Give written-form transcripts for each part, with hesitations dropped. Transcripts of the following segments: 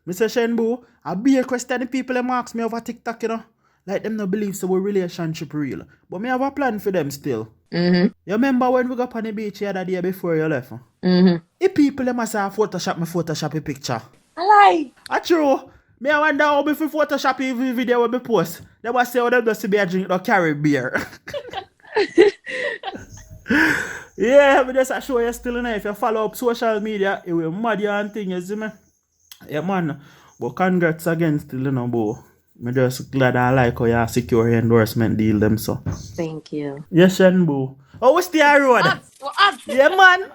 Mr. Shenboo, I be a question the people them ask me over TikTok, you know. Like them no believe so we relationship real. But me have a plan for them still. Mm-hmm. You remember when we go up on the beach the other day before you left? Mm-hmm. The people them say Photoshop a picture. I lie. I true. Me I wonder how me fi Photoshop every video when me post. They must say how them just be a drink no Caribbeer. Yeah, but just I show you still in there. If you follow up social media, it will mad you and thing, you see me? Yeah, man. But congrats again still, you know, bro. I'm just glad I like how you secure your endorsement deal them, so. Thank you. Yes, Shenboo. Oh, what's the road? What? Yeah, man.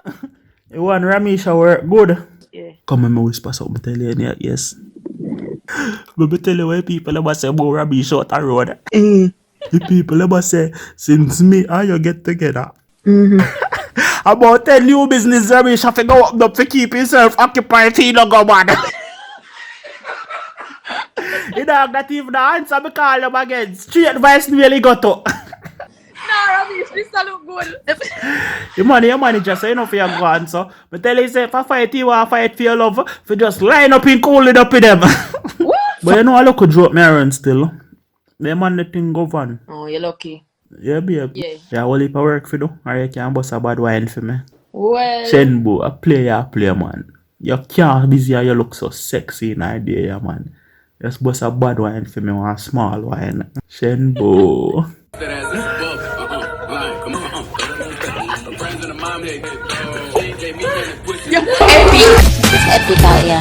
You want Romeich work good? Yeah. Come and me whisper something tell you, yeah, yes. But me tell you why people ever say about Romeich out the road. The people ever say, since me and you get together. About 10 new business Romeich have to go up to keep himself occupied, he don't go mad. You know, not even the answer me call him again. Straight advice really got to. Nah, Romeich, this look good. Your manager say, you know, for your go answer. But tell you, say, if I fight you, I fight for your love. If you just line up and cool it up with them. What? But you know, I look could drop me around still. The man the thing go on. Oh, you're lucky. Yeah, babe. Yeah. Yeah, all heap of work for do. Or you can bust a bad wine for me. Well. Shenboo, a player, man. You can't busy and you look so sexy in idea, man. Just bust a bad wine for me, one small wine. Shenboo. It's epic out here.